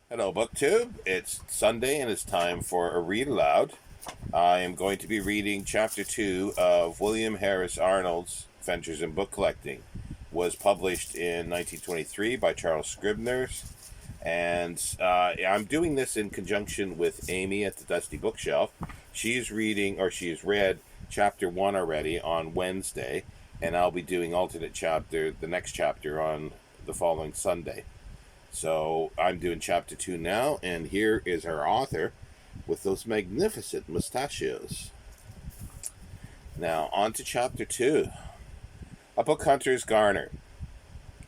Hello, BookTube. It's Sunday and it's time for a read aloud. I am going to be reading Chapter 2 of William Harris Arnold's Adventures in Book Collecting. It was published in 1923 by Charles Scribner's, and I'm doing this in conjunction with Amy at the Dusty Bookshelf. She's reading, or she has read Chapter 1 already on Wednesday, and I'll be doing the next chapter on the following Sunday. So I'm doing chapter 2 now, and here is our author with those magnificent mustachios. Now, on to chapter 2. A book hunter's garner,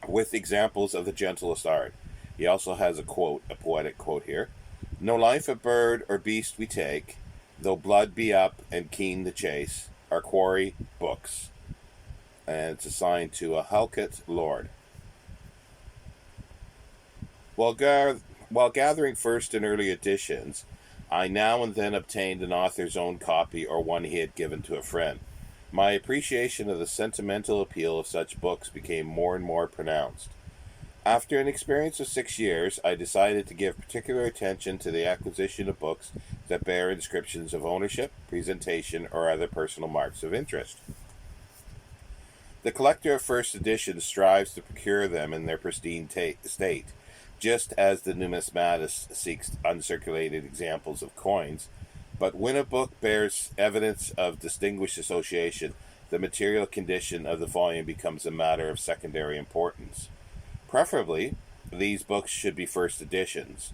with examples of the gentlest art. He also has a poetic quote here. No life of bird or beast we take, though blood be up and keen the chase, our quarry, books. And it's assigned to a Halkett Lord. While gathering first and early editions, I now and then obtained an author's own copy or one he had given to a friend. My appreciation of the sentimental appeal of such books became more and more pronounced. After an experience of 6 years, I decided to give particular attention to the acquisition of books that bear inscriptions of ownership, presentation, or other personal marks of interest. The collector of first editions strives to procure them in their pristine state, just as the numismatist seeks uncirculated examples of coins. But when a book bears evidence of distinguished association, the material condition of the volume becomes a matter of secondary importance. Preferably, these books should be first editions,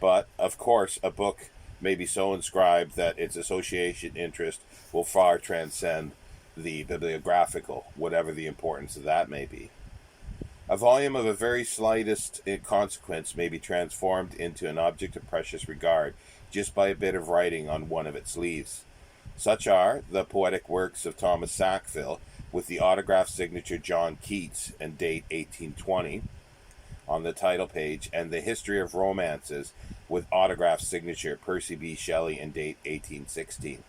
but, of course, a book may be so inscribed that its association interest will far transcend the bibliographical, whatever the importance of that may be. A volume of a very slightest consequence may be transformed into an object of precious regard just by a bit of writing on one of its leaves. Such are the poetic works of Thomas Sackville, with the autograph signature John Keats and date 1820 on the title page, and the History of Romances with autograph signature Percy B. Shelley and date 1816.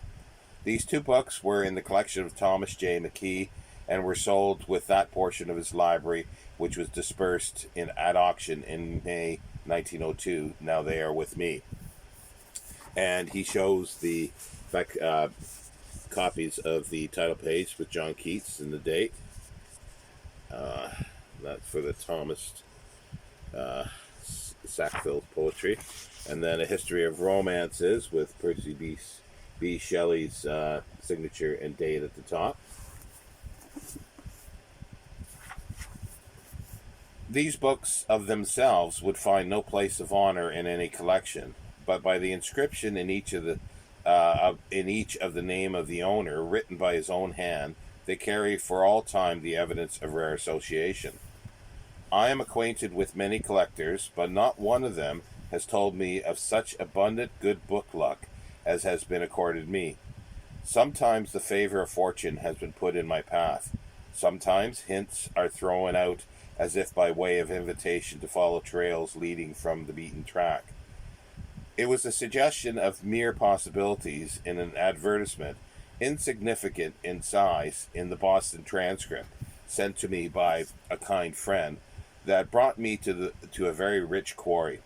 These two books were in the collection of Thomas J. McKee and were sold with that portion of his library which was dispersed at auction in May 1902. Now they are with me. And he shows the copies of the title page with John Keats and the date. That's for the Thomas Sackville poetry. And then a history of romances with Percy B. Shelley's signature and date at the top. These books of themselves would find no place of honor in any collection, but by the inscription in each of the name of the owner, written by his own hand, they carry for all time the evidence of rare association. I am acquainted with many collectors, but not one of them has told me of such abundant good book luck as has been accorded me. Sometimes the favor of fortune has been put in my path. Sometimes hints are thrown out as if by way of invitation to follow trails leading from the beaten track. It was a suggestion of mere possibilities in an advertisement, insignificant in size, in the Boston Transcript, sent to me by a kind friend, that brought me to a very rich quarry.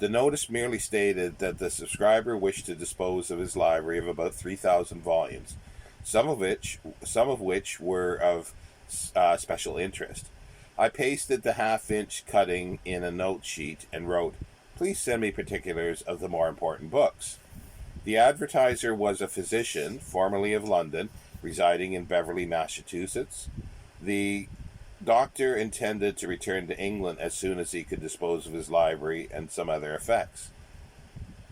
The notice merely stated that the subscriber wished to dispose of his library of about 3,000 volumes, some of which were of special interest. I pasted the half-inch cutting in a note sheet and wrote, "Please send me particulars of the more important books." The advertiser was a physician, formerly of London, residing in Beverly, Massachusetts. The doctor intended to return to England as soon as he could dispose of his library and some other effects.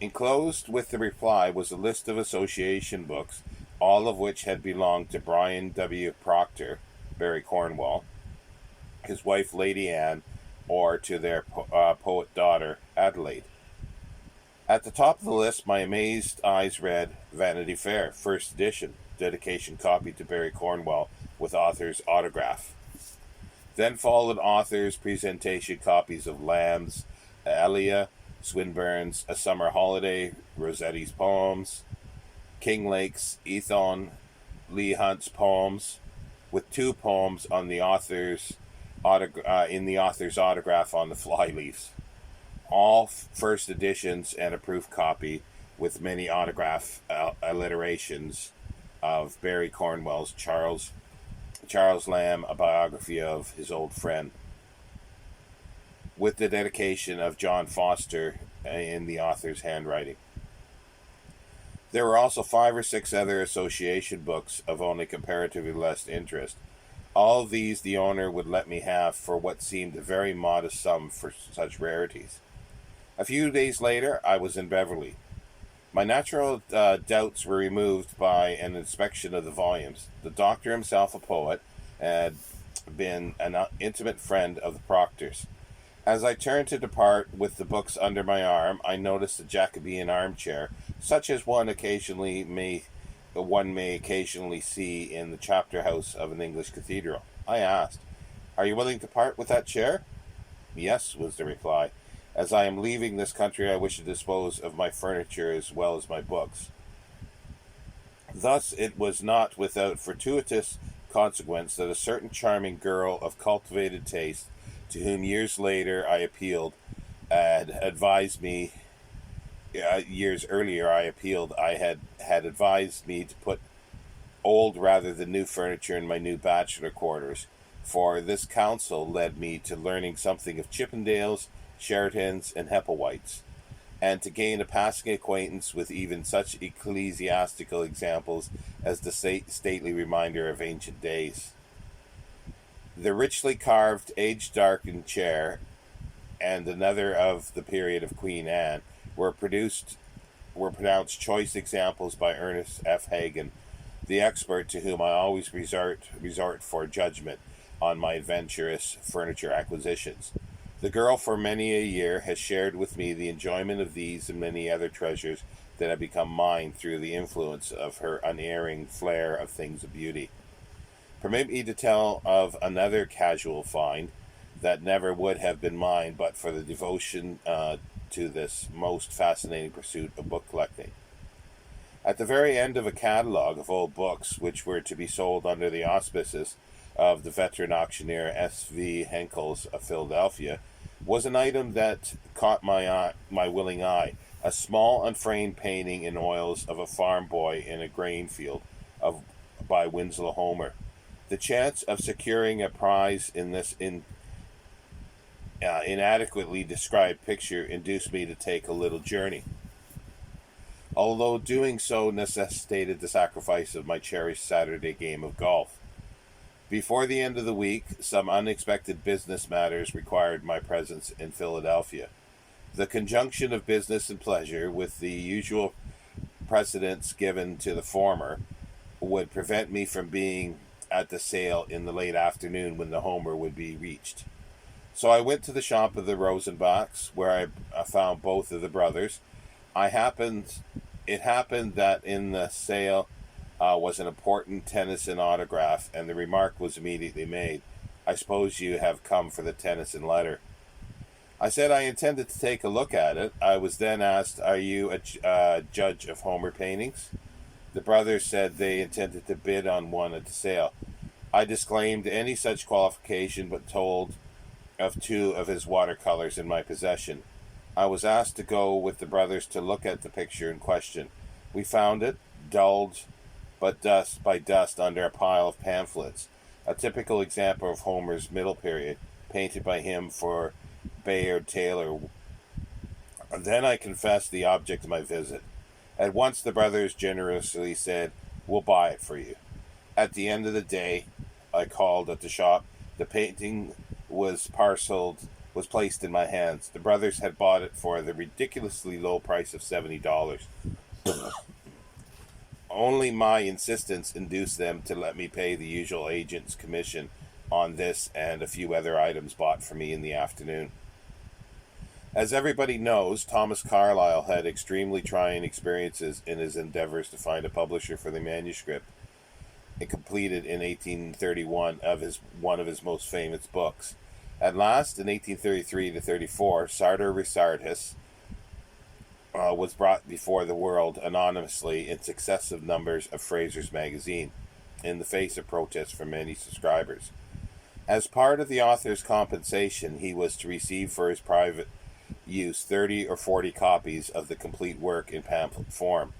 Enclosed with the reply was a list of association books, all of which had belonged to Brian W. Proctor, Barry Cornwall, his wife Lady Anne, or to their poet daughter Adelaide. At the top of the list, my amazed eyes read Vanity Fair, first edition, dedication copy to Barry Cornwall with author's autograph. Then followed author's presentation copies of Lamb's Elia, Swinburne's A Summer Holiday, Rossetti's poems, Kinglake's Ethon, Leigh Hunt's poems, with two poems on the author's in the author's autograph on the flyleaves. all first editions and a proof copy with many autograph alliterations of Barry Cornwell's Charles Lamb, a biography of his old friend, with the dedication of John Foster in the author's handwriting. There were also 5 or 6 other association books of only comparatively less interest. All of these the owner would let me have for what seemed a very modest sum for such rarities. A few days later, I was in Beverly. My natural doubts were removed by an inspection of the volumes. The doctor, himself a poet, had been an intimate friend of the Proctors. As I turned to depart with the books under my arm, I noticed a Jacobean armchair, such as one may occasionally see in the chapter house of an English cathedral. I asked, "Are you willing to part with that chair?" "Yes," was the reply. "As I am leaving this country, I wish to dispose of my furniture as well as my books." Thus it was not without fortuitous consequence that a certain charming girl of cultivated taste, to whom years later I appealed, had advised me. Years earlier, I had advised me to put old rather than new furniture in my new bachelor quarters. For this counsel led me to learning something of Chippendales, Sheratons, and Hepplewhites, and to gain a passing acquaintance with even such ecclesiastical examples as the stately reminder of ancient days. The richly carved, age-darkened chair and another of the period of Queen Anne were pronounced choice examples by Ernest F. Hagen, the expert to whom I always resort for judgment on my adventurous furniture acquisitions. The girl for many a year has shared with me the enjoyment of these and many other treasures that have become mine through the influence of her unerring flair of things of beauty. Permit me to tell of another casual find that never would have been mine but for the devotion to this most fascinating pursuit of book collecting. At the very end of a catalogue of old books, which were to be sold under the auspices of the veteran auctioneer S.V. Henkels of Philadelphia, was an item that caught my willing eye, a small unframed painting in oils of a farm boy in a grain field by Winslow Homer. The chance of securing a prize in this inadequately described picture induced me to take a little journey, although doing so necessitated the sacrifice of my cherished Saturday game of golf. Before the end of the week, some unexpected business matters required my presence in Philadelphia. The conjunction of business and pleasure, with the usual precedence given to the former, would prevent me from being at the sale in the late afternoon when the Homer would be reached. So I went to the shop of the Rosenbachs, where I found both of the brothers. It happened that in the sale was an important Tennyson autograph, and the remark was immediately made, "I suppose you have come for the Tennyson letter." I said I intended to take a look at it. I was then asked, "Are you a judge of Homer paintings?" The brothers said they intended to bid on one at the sale. I disclaimed any such qualification, but told of 2 of his watercolors in my possession. I was asked to go with the brothers to look at the picture in question. We found it, dulled but dust by dust under a pile of pamphlets, a typical example of Homer's middle period, painted by him for Bayard Taylor. Then I confessed the object of my visit. At once the brothers generously said, "We'll buy it for you." At the end of the day, I called at the shop. The painting was placed in my hands. The brothers had bought it for the ridiculously low price of $70. Only my insistence induced them to let me pay the usual agent's commission on this and a few other items bought for me in the afternoon. As everybody knows, Thomas Carlyle had extremely trying experiences in his endeavors to find a publisher for the manuscript it completed in 1831 of one of his most famous books. At last, in 1833 to 34, Sartor Resartus was brought before the world anonymously in successive numbers of Fraser's magazine, in the face of protests from many subscribers. As part of the author's compensation, he was to receive for his use 30 or 40 copies of the complete work in pamphlet form.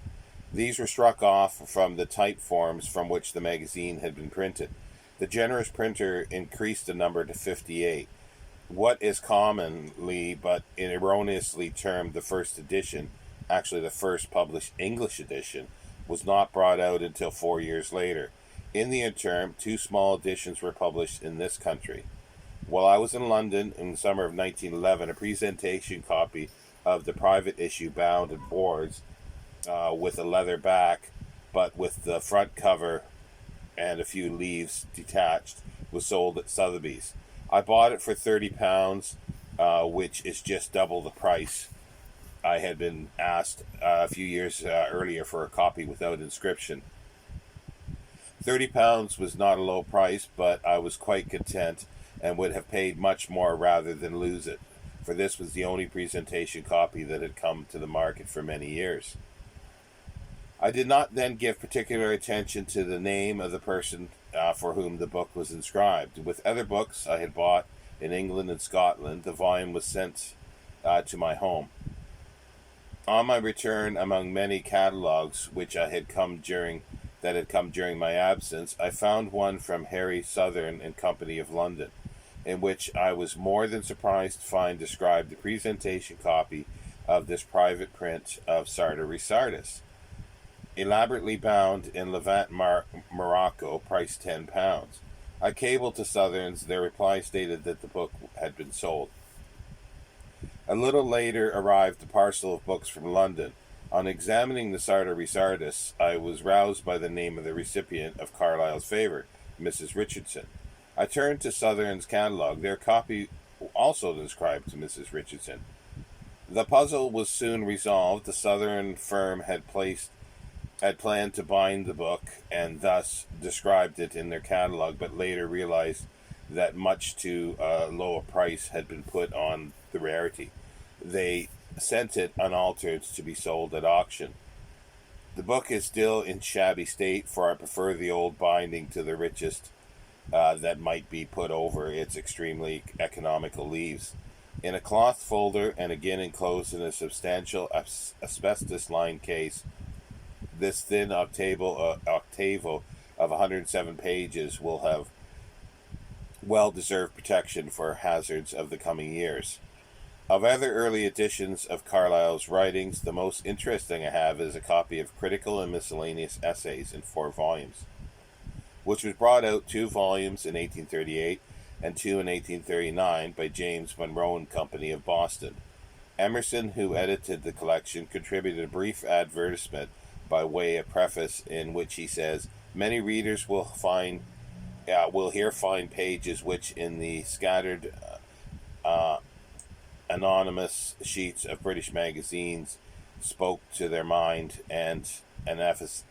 These were struck off from the type forms from which the magazine had been printed. The generous printer increased the number to 58. What is commonly but erroneously termed the first edition, actually the first published English edition, was not brought out until 4 years later. In the interim, two small editions were published in this country. While I was in London in the summer of 1911, a presentation copy of the private issue bound in boards with a leather back, but with the front cover and a few leaves detached, was sold at Sotheby's. I bought it for £30, which is just double the price. I had been asked a few years earlier for a copy without inscription. £30 was not a low price, but I was quite content and would have paid much more rather than lose it, for this was the only presentation copy that had come to the market for many years. I did not then give particular attention to the name of the person for whom the book was inscribed. With other books I had bought in England and Scotland, the volume was sent to my home. On my return, among many catalogues which had come during my absence, I found one from Harry Southern and Company of London, in which I was more than surprised to find described the presentation copy of this private print of Sartor Resartus, elaborately bound in Levant, Morocco, priced £10. I cabled to Southerns. Their reply stated that the book had been sold. A little later arrived the parcel of books from London. On examining the Sartor Resartus, I was roused by the name of the recipient of Carlyle's favour, Mrs. Richardson. I turned to Southern's catalogue. Their copy also inscribed to Mrs. Richardson. The puzzle was soon resolved. The Southern firm had planned to bind the book and thus described it in their catalogue, but later realized that much too low a price had been put on the rarity. They sent it unaltered to be sold at auction. The book is still in shabby state, for I prefer the old binding to the richest that might be put over its extremely economical leaves. In a cloth folder and again enclosed in a substantial asbestos-lined case, this thin octavo of 107 pages will have well-deserved protection for hazards of the coming years. Of other early editions of Carlyle's writings, the most interesting I have is a copy of Critical and Miscellaneous Essays in 4 volumes, which was brought out 2 volumes in 1838 and 2 in 1839 by James Monroe and Company of Boston. Emerson, who edited the collection, contributed a brief advertisement by way of preface in which he says, "Many readers will here find pages which in the scattered anonymous sheets of British magazines spoke to their mind and an emphasis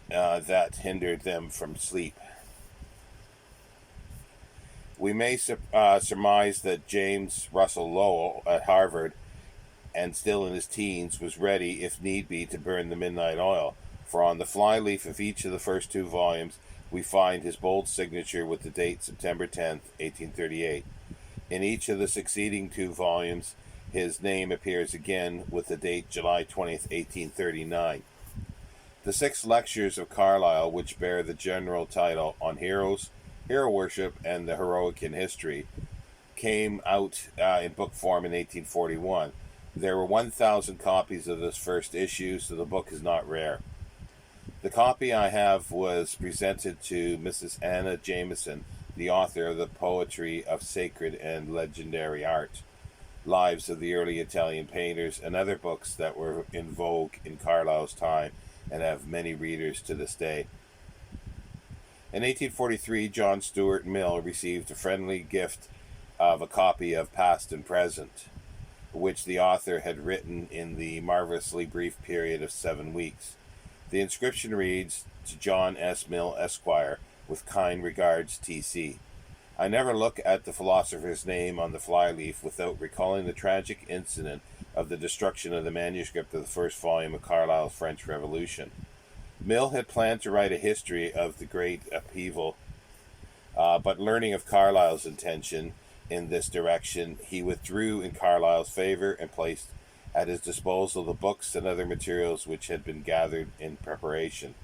that hindered them from sleep." We may surmise that James Russell Lowell at Harvard, and still in his teens, was ready, if need be, to burn the midnight oil, for on the flyleaf of each of the first 2 volumes we find his bold signature with the date September 10th, 1838. In each of the succeeding 2 volumes, his name appears again with the date July 20th, 1839. The 6 lectures of Carlyle, which bear the general title On Heroes, Hero Worship, and the Heroic in History, came out in book form in 1841. There were 1,000 copies of this first issue, so the book is not rare. The copy I have was presented to Mrs. Anna Jameson, the author of the Poetry of Sacred and Legendary Art, Lives of the Early Italian Painters, and other books that were in vogue in Carlyle's time and have many readers to this day. In 1843, John Stuart Mill received a friendly gift of a copy of Past and Present, which the author had written in the marvelously brief period of 7 weeks. The inscription reads, "To John S. Mill, Esquire, with kind regards, T.C." I never look at the philosopher's name on the flyleaf without recalling the tragic incident of the destruction of the manuscript of the first volume of Carlyle's French Revolution. Mill had planned to write a history of the great upheaval But learning of Carlyle's intention in this direction, he withdrew in Carlyle's favor and placed at his disposal the books and other materials which had been gathered in preparation.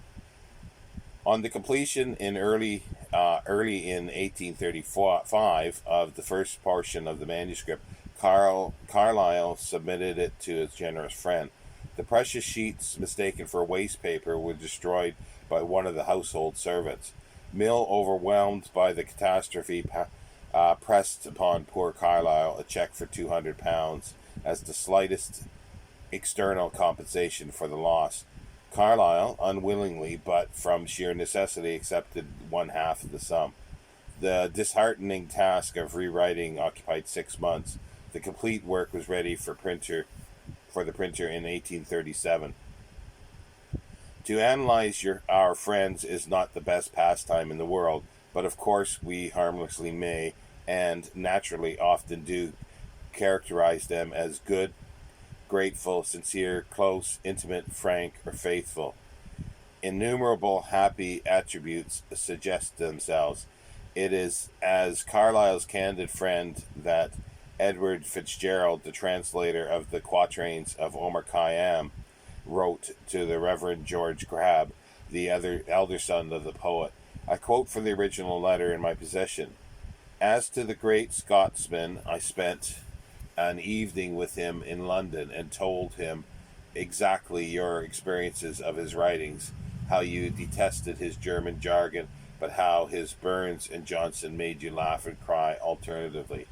On the completion early in 1835 of the first portion of the manuscript, Carlyle submitted it to his generous friend. The precious sheets, mistaken for waste paper, were destroyed by one of the household servants. Mill, overwhelmed by the catastrophe, pressed upon poor Carlyle a check for £200 as the slightest external compensation for the loss. Carlyle, unwillingly but from sheer necessity, accepted one half of the sum. The disheartening task of rewriting occupied 6 months. The complete work was ready for the printer in 1837. To analyze our friends is not the best pastime in the world, but of course we harmlessly may, and naturally often do, characterize them as good, grateful, sincere, close, intimate, frank, or faithful. Innumerable happy attributes suggest themselves. It is as Carlyle's candid friend that Edward Fitzgerald, the translator of the quatrains of Omar Khayyam, wrote to the Reverend George Crabbe, the elder son of the poet. I quote from the original letter in my possession. As to the great Scotsman, I spent an evening with him in London and told him exactly your experiences of his writings, how you detested his German jargon, but how his Burns and Johnson made you laugh and cry alternatively.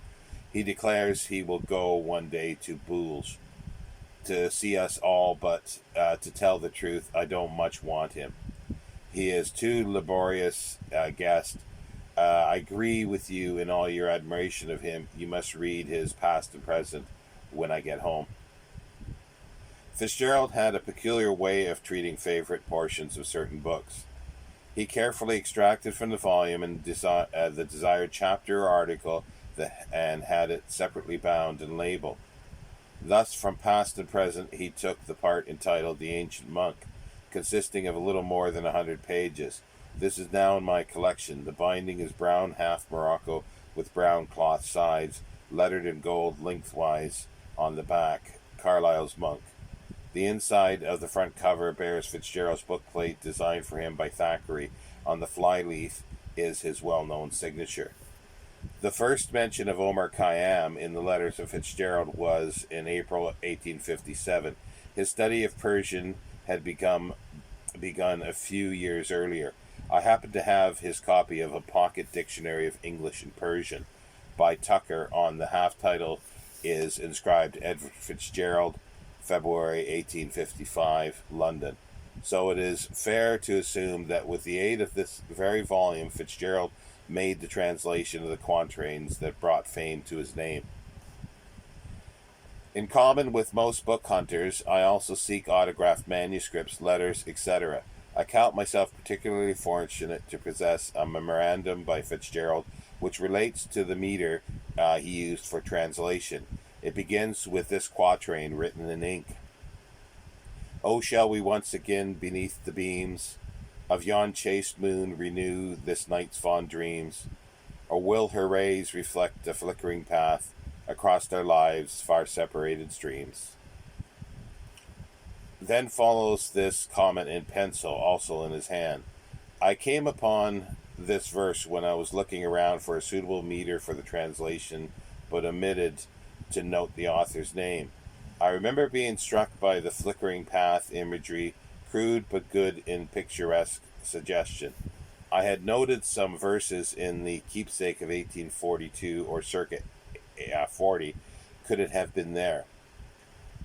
He declares he will go one day to Boulge to see us all, but to tell the truth, I don't much want him. He is too laborious a guest. I agree with you in all your admiration of him. You must read his past and present when I get home. Fitzgerald had a peculiar way of treating favorite portions of certain books. He carefully extracted from the volume and the desired chapter or article and had it separately bound and labeled. Thus, from past and present, he took the part entitled The Ancient Monk, consisting of a little more than 100 pages. This is now in my collection. The binding is brown half Morocco with brown cloth sides, lettered in gold lengthwise on the back, Carlyle's Monk. The inside of the front cover bears Fitzgerald's bookplate designed for him by Thackeray. On the flyleaf is his well-known signature. The first mention of Omar Khayyam in the letters of Fitzgerald was in April 1857. His study of Persian had begun a few years earlier. I happen to have his copy of a pocket dictionary of English and Persian by Tucker. On the half title is inscribed Edward Fitzgerald, February 1855, London. So it is fair to assume that with the aid of this very volume, Fitzgerald made the translation of the quatrains that brought fame to his name. In common with most book hunters, I also seek autographed manuscripts, letters, etc. I count myself particularly fortunate to possess a memorandum by Fitzgerald which relates to the meter he used for translation. It begins with this quatrain written in ink. Oh, shall we once again beneath the beams of yon chaste moon renew this night's fond dreams? Or will her rays reflect a flickering path across our lives' far separated streams? Then follows this comment in pencil, also in his hand. I came upon this verse when I was looking around for a suitable meter for the translation, but omitted to note the author's name. I remember being struck by the flickering path imagery, crude but good in picturesque suggestion. I had noted some verses in the Keepsake of 1842 or circa 40. Could it have been there?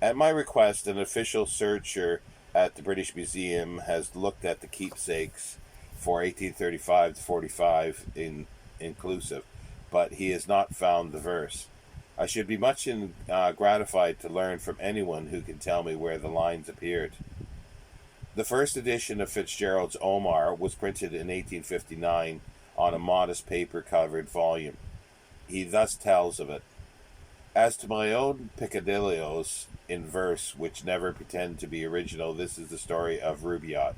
At my request, an official searcher at the British Museum has looked at the keepsakes for 1835 to 45 inclusive, but he has not found the verse. I should be much gratified to learn from anyone who can tell me where the lines appeared. The first edition of Fitzgerald's Omar was printed in 1859 on a modest paper-covered volume. He thus tells of it. As to my own peccadilloes in verse, which never pretend to be original, this is the story of Rubaiyat.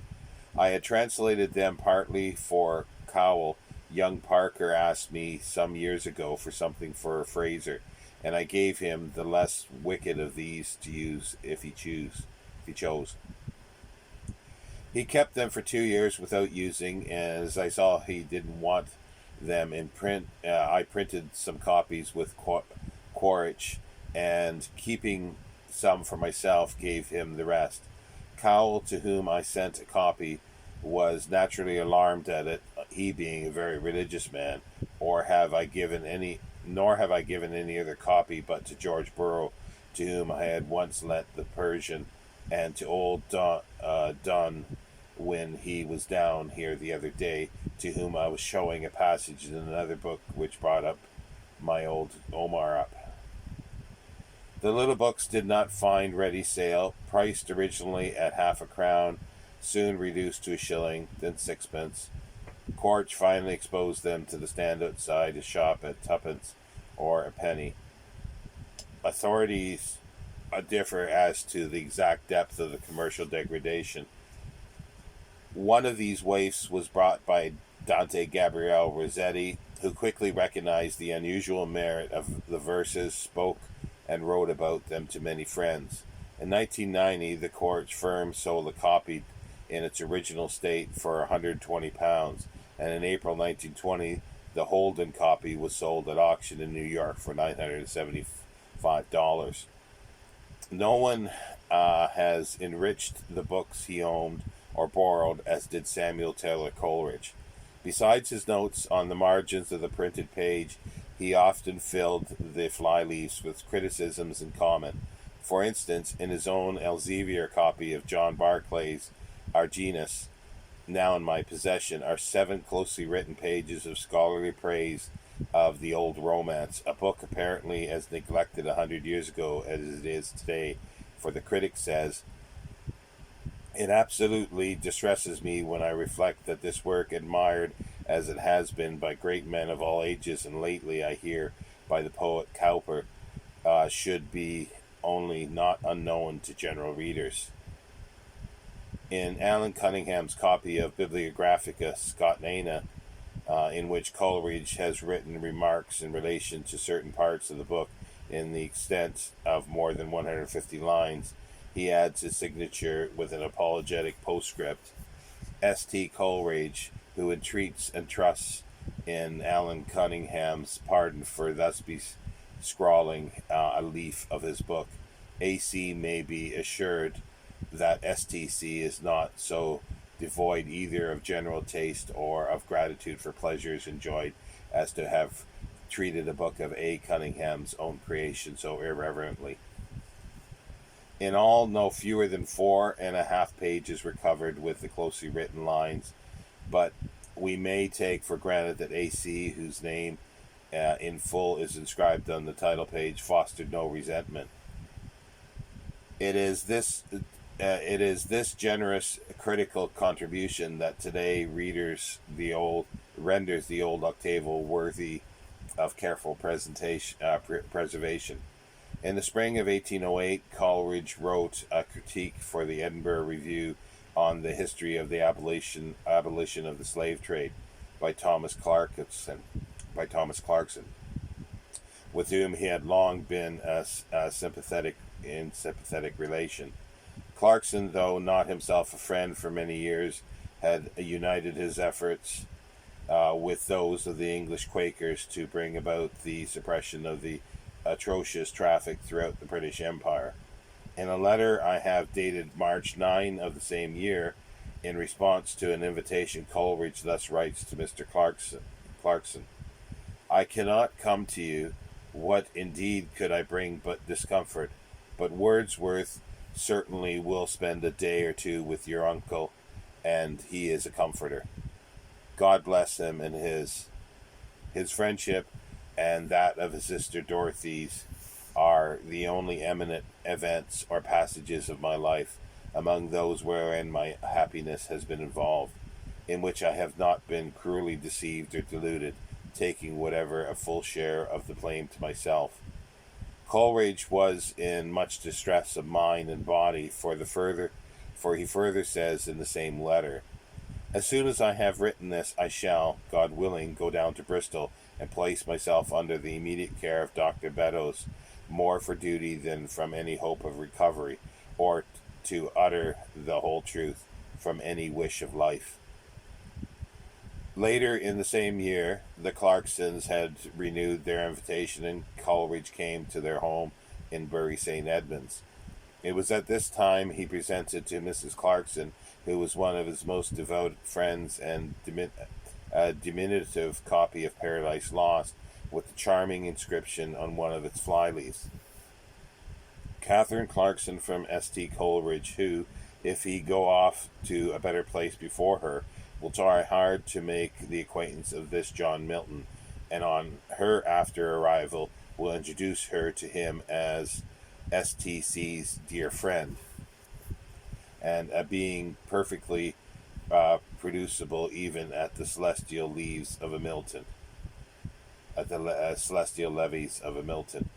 I had translated them partly for Cowell, Young Parker asked me some years ago for something for Fraser, and I gave him the less wicked of these to use if he chose. He kept them for 2 years without using, and as I saw he didn't want them in print, I printed some copies with Quaritch, and keeping some for myself, gave him the rest. Cowell, to whom I sent a copy, was naturally alarmed at it, he being a very religious man, or have I given any nor have I given any other copy but to George Burrow, to whom I had once lent the Persian, and to old Dunn when he was down here the other day, to whom I was showing a passage in another book which brought up my old Omar up. The little books did not find ready sale, priced originally at half a crown, soon reduced to a shilling, then sixpence. Quaritch finally exposed them to the stand outside his shop at twopence or a penny. Authorities differ as to the exact depth of the commercial degradation. One of these waifs was brought by Dante Gabriel Rossetti, who quickly recognized the unusual merit of the verses, spoke and wrote about them to many friends. In 1990, the Quaritch firm sold a copy in its original state for £120, and in April 1920, the Holden copy was sold at auction in New York for $975. No one has enriched the books he owned or borrowed as did Samuel Taylor Coleridge. Besides his notes on the margins of the printed page, he often filled the flyleaves with criticisms and comment. For instance, in his own Elsevier copy of John Barclay's Argenis, now in my possession, are 7 closely written pages of scholarly praise of the old romance, a book apparently as neglected 100 years ago as it is today, for the critic says, "It absolutely distresses me when I reflect that this work, admired as it has been by great men of all ages, and lately, I hear, by the poet Cowper, should be only not unknown to general readers." In Alan Cunningham's copy of Bibliographica Scotiana, in which Coleridge has written remarks in relation to certain parts of the book in the extent of more than 150 lines, he adds his signature with an apologetic postscript. S.T. Coleridge, who entreats and trusts in Alan Cunningham's pardon for thus be scrawling a leaf of his book. A.C. may be assured that S.T.C. is not so devoid either of general taste or of gratitude for pleasures enjoyed as to have treated a book of A. Cunningham's own creation so irreverently. In all, no fewer than 4.5 pages were covered with the closely written lines, but we may take for granted that A.C., whose name in full is inscribed on the title page, fostered no resentment. It is this generous critical contribution that today renders the old octavo worthy of careful preservation. In the spring of 1808, Coleridge wrote a critique for the Edinburgh Review on the history of the abolition of the slave trade by Thomas Clarkson, with whom he had long been a sympathetic relation. Clarkson, though not himself a friend for many years, had united his efforts with those of the English Quakers to bring about the suppression of the atrocious traffic throughout the British Empire. In a letter I have dated March 9 of the same year, in response to an invitation, Coleridge thus writes to Mr. Clarkson, "I cannot come to you. What indeed could I bring but discomfort? But Wordsworth certainly will spend a day or two with your uncle, and he is a comforter. God bless him and his friendship and that of his sister Dorothy's are the only eminent events or passages of my life, among those wherein my happiness has been involved, in which I have not been cruelly deceived or deluded, taking whatever a full share of the blame to myself." Coleridge was in much distress of mind and body, for he further says in the same letter, As soon as I have written this, I shall, God willing, go down to Bristol and place myself under the immediate care of Dr. Beddoes, more for duty than from any hope of recovery, or to utter the whole truth from any wish of life. Later in the same year, the Clarksons had renewed their invitation, and Coleridge came to their home in Bury St. Edmunds. It was at this time he presented to Mrs. Clarkson, who was one of his most devoted friends, and a diminutive copy of Paradise Lost, with the charming inscription on one of its flyleaves. Catherine Clarkson from St. Coleridge, who, if he go off to a better place before her, will try hard to make the acquaintance of this John Milton, and on her after arrival will introduce her to him as STC's dear friend, and a being perfectly producible even at the celestial leaves of a Milton, at the celestial levies of a Milton.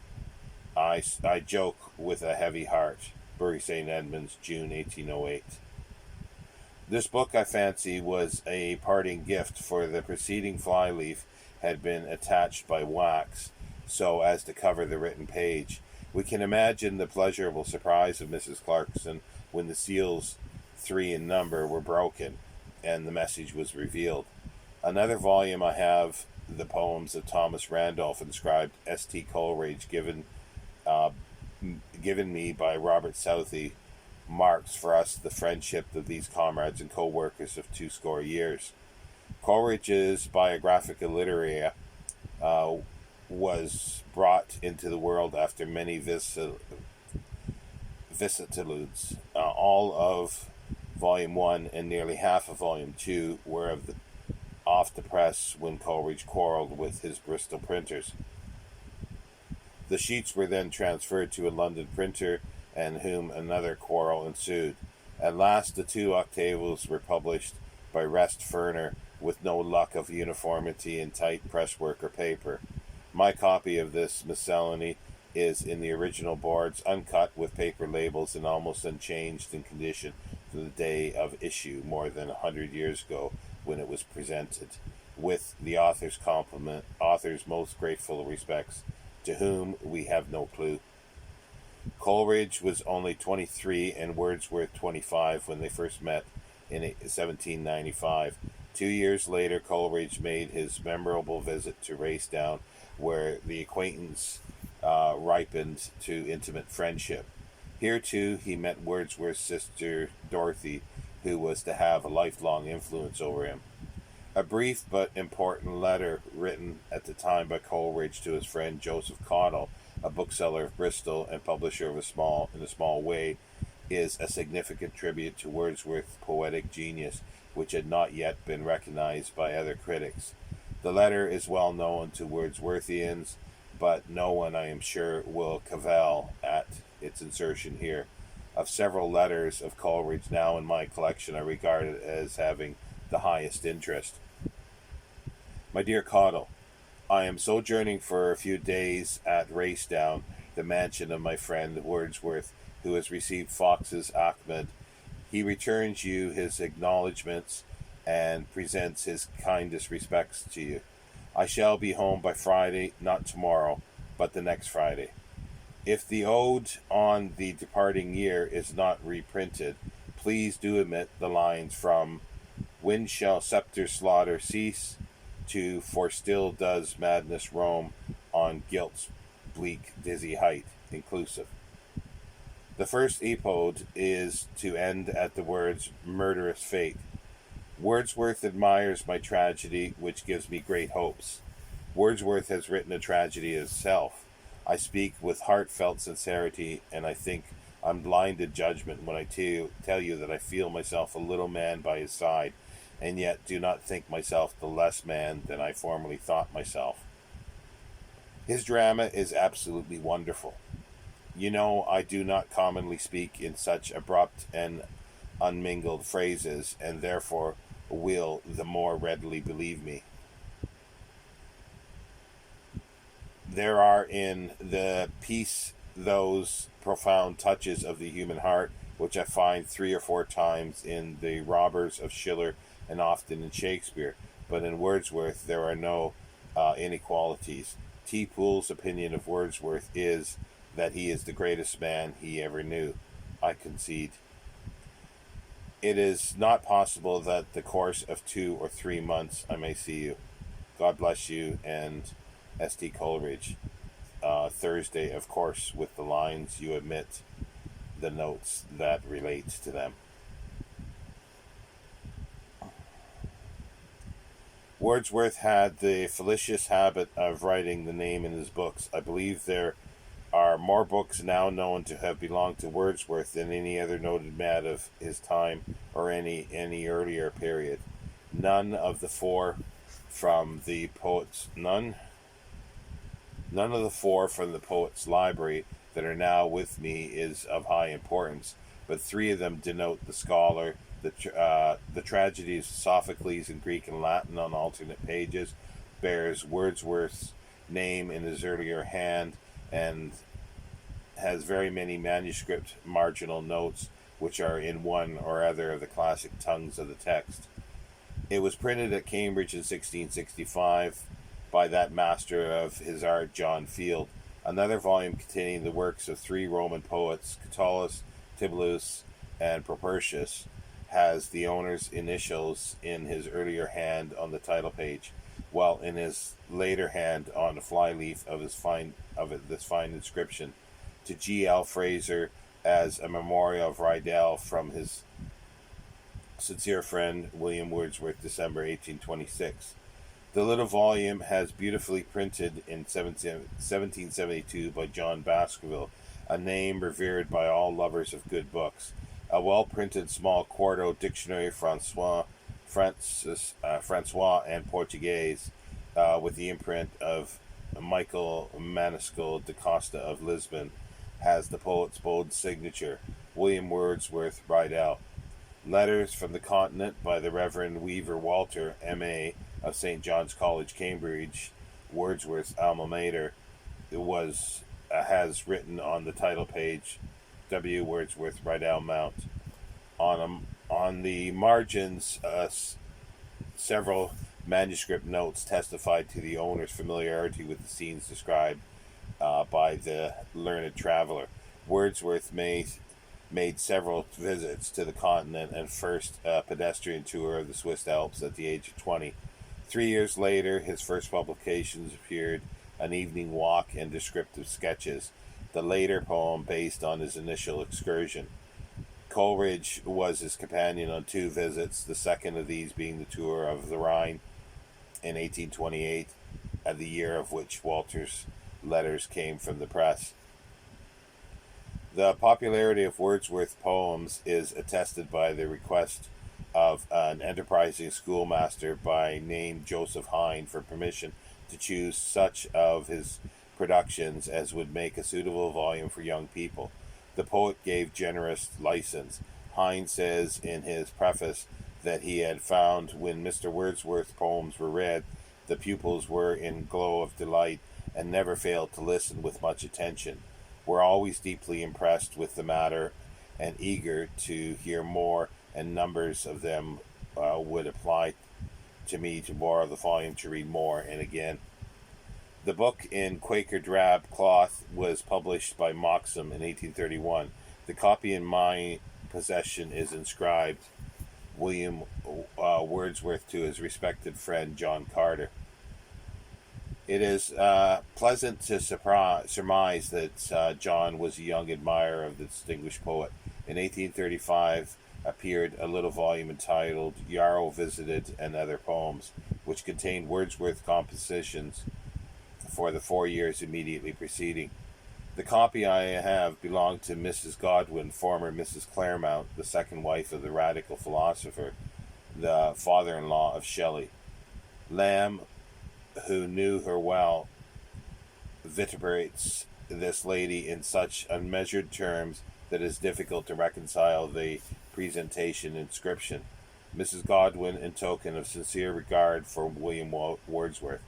I joke with a heavy heart. Bury St. Edmunds, June 1808. This book, I fancy, was a parting gift, for the preceding flyleaf had been attached by wax so as to cover the written page. We can imagine the pleasurable surprise of Mrs. Clarkson when the seals, 3 in number, were broken and the message was revealed. Another volume I have, the poems of Thomas Randolph, inscribed St. Coleridge, given me by Robert Southey, marks for us the friendship of these comrades and co-workers of 20 years. Coleridge's Biographica Literaria was brought into the world after many vicissitudes. All of Volume 1 and nearly half of Volume 2 were off the press when Coleridge quarrelled with his Bristol printers. The sheets were then transferred to a London printer, and whom another quarrel ensued. At last the 2 octavos were published by Rest Ferner, with no luck of uniformity in tight presswork or paper. My copy of this miscellany is in the original boards, uncut, with paper labels, and almost unchanged in condition to the day of issue more than 100 years ago when it was presented, with the author's most grateful respects, to whom we have no clue. Coleridge was only 23 and Wordsworth 25 when they first met in 1795. 2 years later, Coleridge made his memorable visit to Racedown, where the acquaintance ripened to intimate friendship. Here, too, he met Wordsworth's sister Dorothy, who was to have a lifelong influence over him. A brief but important letter written at the time by Coleridge to his friend Joseph Cottle, a bookseller of Bristol and publisher in a small way, is a significant tribute to Wordsworth's poetic genius, which had not yet been recognized by other critics. The letter is well known to Wordsworthians, but no one, I am sure, will cavil at its insertion here. Of several letters of Coleridge now in my collection, I regard it as having the highest interest. My dear Cottle, I am sojourning for a few days at Racedown, the mansion of my friend Wordsworth, who has received Fox's Ahmed. He returns you his acknowledgments and presents his kindest respects to you. I shall be home by Friday, not tomorrow, but the next Friday. If the ode on the departing year is not reprinted, please do omit the lines from "When shall scepter slaughter cease?" to "For still does madness roam on guilt's bleak dizzy height," inclusive. The first epode is to end at the words "murderous fate." Wordsworth admires my tragedy, which gives me great hopes. Wordsworth has written a tragedy himself. I speak with heartfelt sincerity, and I think unblinded judgment when I tell you that I feel myself a little man by his side, and yet do not think myself the less man than I formerly thought myself. His drama is absolutely wonderful. You know, I do not commonly speak in such abrupt and unmingled phrases, and therefore will the more readily believe me. There are in the piece those profound touches of the human heart which I find 3 or 4 times in The Robbers of Schiller and often in Shakespeare, but in Wordsworth there are no inequalities. T. Poole's opinion of Wordsworth is that he is the greatest man he ever knew. I concede. It is not possible that the course of 2 or 3 months I may see you. God bless you, and S.T. Coleridge. Thursday, of course, with the lines you omit the notes that relate to them. Wordsworth had the felicitous habit of writing the name in his books. I believe there are more books now known to have belonged to Wordsworth than any other noted man of his time or any earlier period. None of the four from the poets none of the four from the poets' library that are now with me is of high importance, but three of them denote the scholar. The tragedies of Sophocles in Greek and Latin on alternate pages bears Wordsworth's name in his earlier hand, and has very many manuscript marginal notes which are in one or other of the classic tongues of the text. It was printed at Cambridge in 1665 by that master of his art, John Field. Another volume containing the works of three Roman poets, Catullus, Tibullus, and Propertius, has the owner's initials in his earlier hand on the title page, while in his later hand on the flyleaf of this fine inscription: to G. L. Fraser, as a memorial of Rydell from his sincere friend William Wordsworth, December 1826. The little volume has beautifully printed in 1772 by John Baskerville, a name revered by all lovers of good books. A well-printed small quarto dictionary Francois and Portuguese, with the imprint of Michael Maniscal da Costa of Lisbon, has the poet's bold signature, William Wordsworth Rydell. Letters from the Continent by the Reverend Weaver Walter, M.A., of St. John's College, Cambridge, Wordsworth's alma mater, has written on the title page, W. Wordsworth Rydell Mount. On the margins, several manuscript notes testified to the owner's familiarity with the scenes described by the learned traveler. Wordsworth made several visits to the continent and first pedestrian tour of the Swiss Alps at the age of 20. 3 years later, his first publications appeared, An Evening Walk and Descriptive Sketches, the later poem based on his initial excursion. Coleridge was his companion on 2 visits, the second of these being the tour of the Rhine in 1828, at the year of which Walter's letters came from the press. The popularity of Wordsworth's poems is attested by the request of an enterprising schoolmaster by name Joseph Hine for permission to choose such of his productions as would make a suitable volume for young people. The poet gave generous license. Hine says in his preface that he had found when Mr. Wordsworth's poems were read, the pupils were in glow of delight and never failed to listen with much attention, were always deeply impressed with the matter and eager to hear more, and numbers of them would apply to me to borrow the volume to read more and again. The book in Quaker drab cloth was published by Moxham in 1831. The copy in my possession is inscribed William Wordsworth to his respected friend John Carter. It is pleasant to surmise that John was a young admirer of the distinguished poet. In 1835 appeared a little volume entitled Yarrow Visited and Other Poems, which contained Wordsworth compositions for the 4 years immediately preceding. The copy I have belonged to Mrs. Godwin, former Mrs. Claremont, the second wife of the radical philosopher, the father-in-law of Shelley. Lamb, who knew her well, vituperates this lady in such unmeasured terms that it is difficult to reconcile the presentation inscription. Mrs. Godwin, in token of sincere regard for William Wordsworth.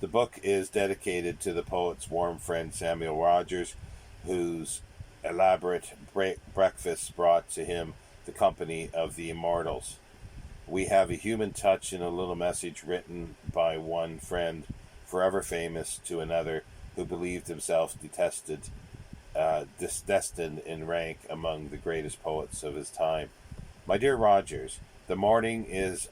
The book is dedicated to the poet's warm friend Samuel Rogers, whose elaborate breakfast brought to him the company of the immortals. We have a human touch in a little message written by one friend, forever famous, to another who believed himself destined in rank among the greatest poets of his time. My dear Rogers, the morning is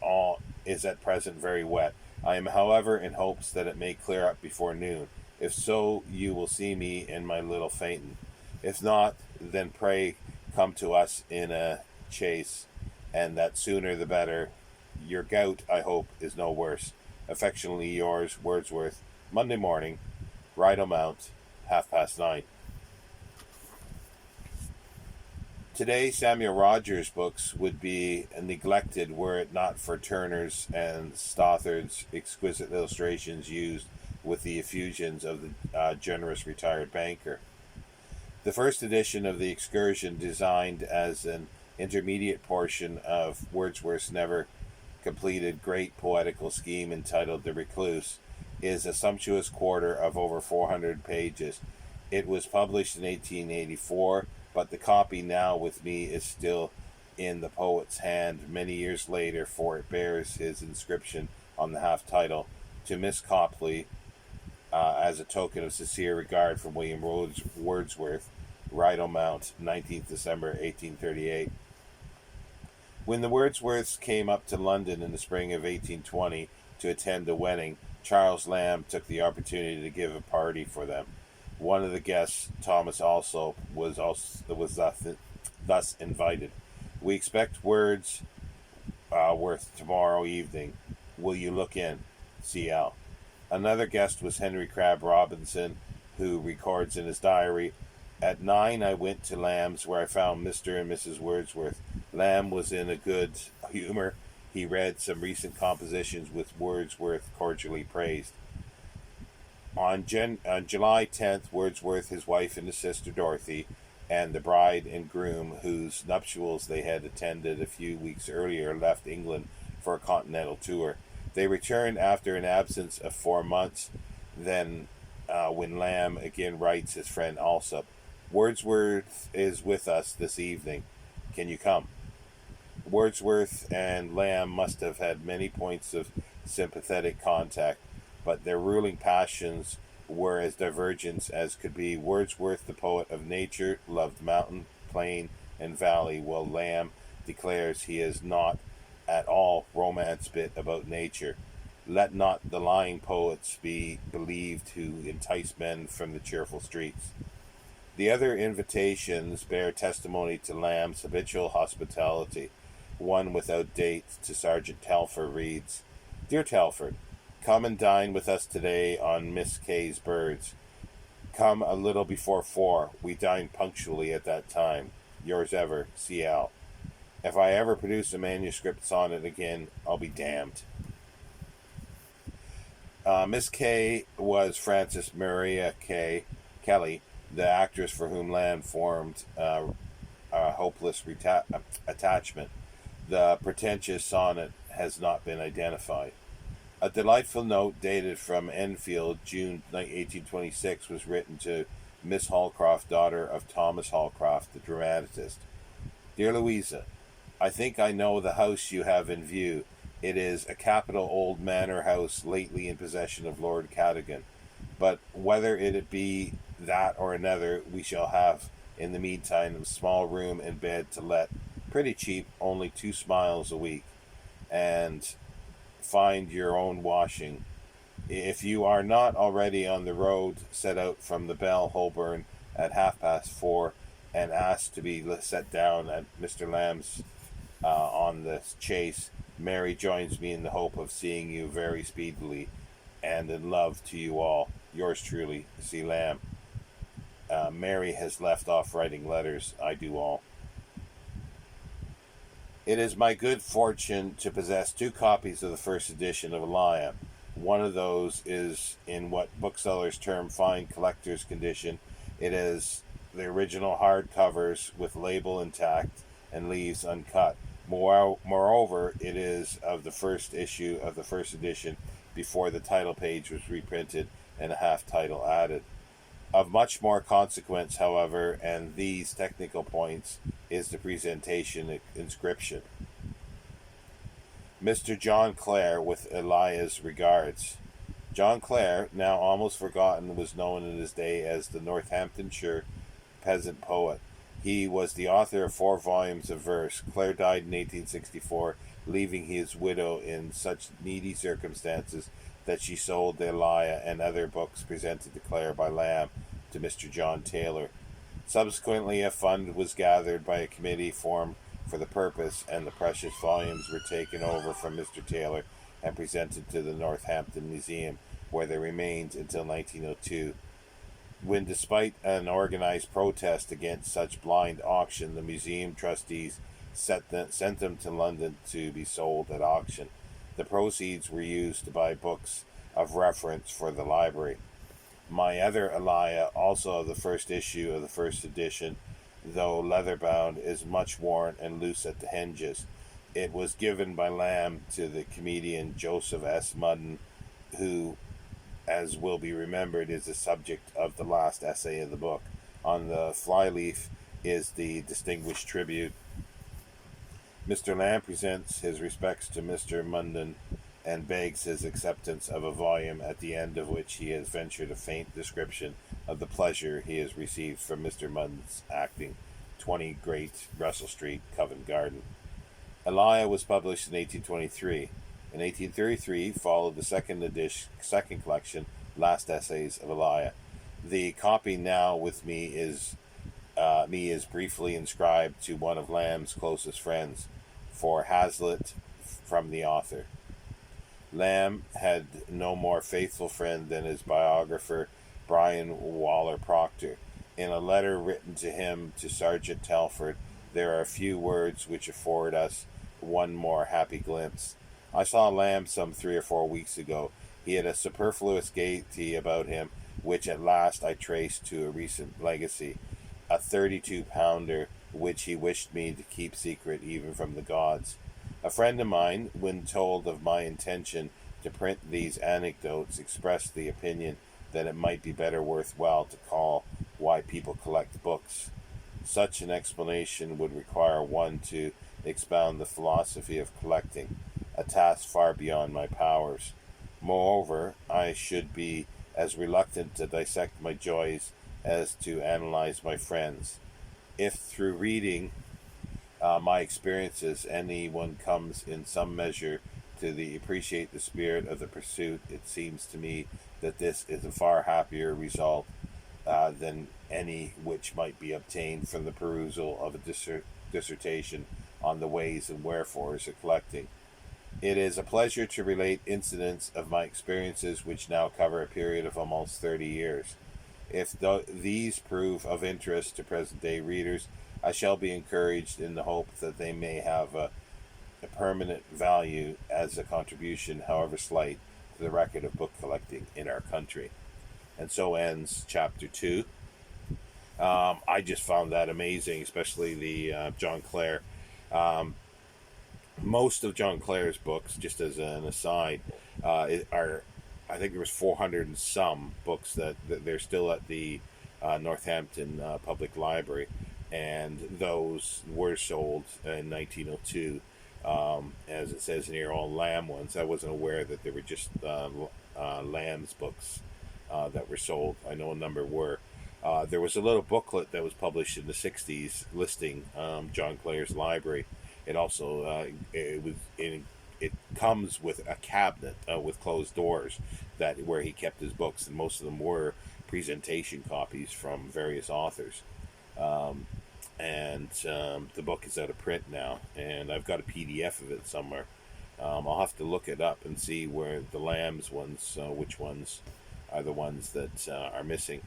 at present very wet. I am, however, in hopes that it may clear up before noon. If so, you will see me in my little phaeton. If not, then pray come to us in a chaise, and that sooner the better. Your gout, I hope, is no worse. Affectionately yours, Wordsworth. Monday morning, Rydal Mount, 9:30. Today, Samuel Rogers' books would be neglected were it not for Turner's and Stothard's exquisite illustrations used with the effusions of the generous retired banker. The first edition of the Excursion, designed as an intermediate portion of Wordsworth's never completed great poetical scheme entitled The Recluse, is a sumptuous quarter of over 400 pages. It was published in 1884, but the copy now with me is still in the poet's hand many years later, for it bears his inscription on the half title, "To Miss Copley, as a token of sincere regard from William Wordsworth, Rydal Mount, 19th December 1838. When the Wordsworths came up to London in the spring of 1820 to attend a wedding, Charles Lamb took the opportunity to give a party for them. One of the guests, Thomas Alsop, was thus invited. "We expect Wordsworth tomorrow evening. Will you look in? C.L." Another guest was Henry Crabb Robinson, who records in his diary, "At 9 I went to Lamb's, where I found Mr. and Mrs. Wordsworth. Lamb was in a good humor. He read some recent compositions which Wordsworth cordially praised. On July 10th, Wordsworth, his wife, and his sister Dorothy, and the bride and groom, whose nuptials they had attended a few weeks earlier, left England for a continental tour. They returned after an absence of 4 months. Then, when Lamb again writes his friend Alsop, "Wordsworth is with us this evening. Can you come?" Wordsworth and Lamb must have had many points of sympathetic contact, but their ruling passions were as divergent as could be. Wordsworth, the poet of nature, loved mountain, plain, and valley, while Lamb declares he is not at all romance bit about nature. Let not the lying poets be believed who entice men from the cheerful streets. The other invitations bear testimony to Lamb's habitual hospitality. One without date to Sergeant Telford reads, "Dear Telford, come and dine with us today on Miss K's birds. Come a little before 4. We dine punctually at that time. Yours ever, C.L." If I ever produce a manuscript sonnet again, I'll be damned. Miss K was Frances Maria Kelly, the actress for whom Lamb formed a hopeless attachment. The pretentious sonnet has not been identified. A delightful note dated from Enfield, June 1826, was written to Miss Holcroft, daughter of Thomas Holcroft, the dramatist. "Dear Louisa, I think I know the house you have in view. It is a capital old manor house lately in possession of Lord Cadogan. But whether it be that or another, we shall have in the meantime a small room and bed to let, pretty cheap, only 2 smiles a week, and find your own washing. If you are not already on the road, set out from the Bell Holborn at 4:30, and ask to be set down at Mr. Lamb's on the chase. Mary joins me in the hope of seeing you very speedily, and in love to you all. Yours truly, C. Lamb." Mary has left off writing letters. I do all. It is my good fortune to possess 2 copies of the first edition of Lamb. One of those is in what booksellers term fine collector's condition. It is the original hard covers with label intact and leaves uncut. Moreover, it is of the first issue of the first edition, before the title page was reprinted and a half title added. Of much more consequence, however, and these technical points, is the presentation inscription. Mr. John Clare, with Elia's regards. John Clare, now almost forgotten, was known in his day as the Northamptonshire peasant poet. He was the author of 4 volumes of verse. Clare died in 1864, leaving his widow in such needy circumstances that she sold the Elia and other books presented to Clare by Lamb to Mr. John Taylor. Subsequently, a fund was gathered by a committee formed for the purpose, and the precious volumes were taken over from Mr. Taylor and presented to the Northampton Museum, where they remained until 1902. When, despite an organized protest against such blind auction, the museum trustees sent them to London to be sold at auction, the proceeds were used to buy books of reference for the library. My other Elia, also of the first issue of the first edition, though leather-bound, is much worn and loose at the hinges. It was given by Lamb to the comedian Joseph S. Mudden, who, as will be remembered, is the subject of the last essay of the book. On the flyleaf is the distinguished tribute. Mr. Lamb presents his respects to Mr. Munden and begs his acceptance of a volume, at the end of which he has ventured a faint description of the pleasure he has received from Mr. Munden's acting. 20 Great Russell Street, Covent Garden. Elia was published in 1823. In 1833 followed the second collection, Last Essays of Elia. The copy now with me is briefly inscribed to one of Lamb's closest friends, for Hazlitt, from the author. Lamb had no more faithful friend than his biographer, Brian Waller Proctor. In a letter written to him to Sergeant Telford, there are a few words which afford us one more happy glimpse. I saw Lamb some 3 or 4 weeks ago. He had a superfluous gaiety about him, which at last I traced to a recent legacy, a 32-pounder, which he wished me to keep secret even from the gods. A friend of mine, when told of my intention to print these anecdotes, expressed the opinion that it might be better worthwhile to call Why People Collect Books. Such an explanation would require one to expound the philosophy of collecting, a task far beyond my powers. Moreover, I should be as reluctant to dissect my joys as to analyze my friends. If through reading my experiences anyone comes in some measure to appreciate the spirit of the pursuit, it seems to me that this is a far happier result than any which might be obtained from the perusal of a dissertation on the ways and wherefores of collecting. It is a pleasure to relate incidents of my experiences which now cover a period of almost 30 years. If these prove of interest to present-day readers, I shall be encouraged in the hope that they may have a permanent value as a contribution, however slight, to the record of book collecting in our country. And so ends Chapter 2. I just found that amazing, especially the John Clare. Most of John Clare's books, just as an aside, are, I think there was 400 and some books that they're still at the Northampton Public Library, and those were sold in 1902. As it says in here, all Lamb ones. I wasn't aware that they were just Lamb's books that were sold. I know a number were. There was a little booklet that was published in the 60s listing John Clare's library. It also it comes with a cabinet with closed doors where he kept his books, and most of them were presentation copies from various authors. The book is out of print now, and I've got a PDF of it somewhere. I'll have to look it up and see where the Lamb's ones, which ones are the ones that are missing.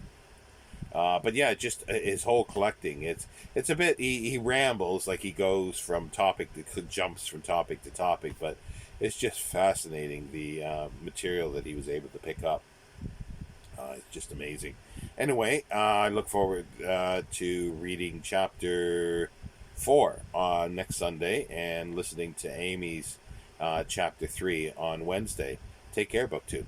But yeah, just his whole collecting. It's a bit, he rambles, like he goes from jumps from topic to topic, but it's just fascinating, the material that he was able to pick up. It's just amazing. Anyway, I look forward to reading Chapter 4 on next Sunday and listening to Amy's Chapter 3 on Wednesday. Take care, BookTube.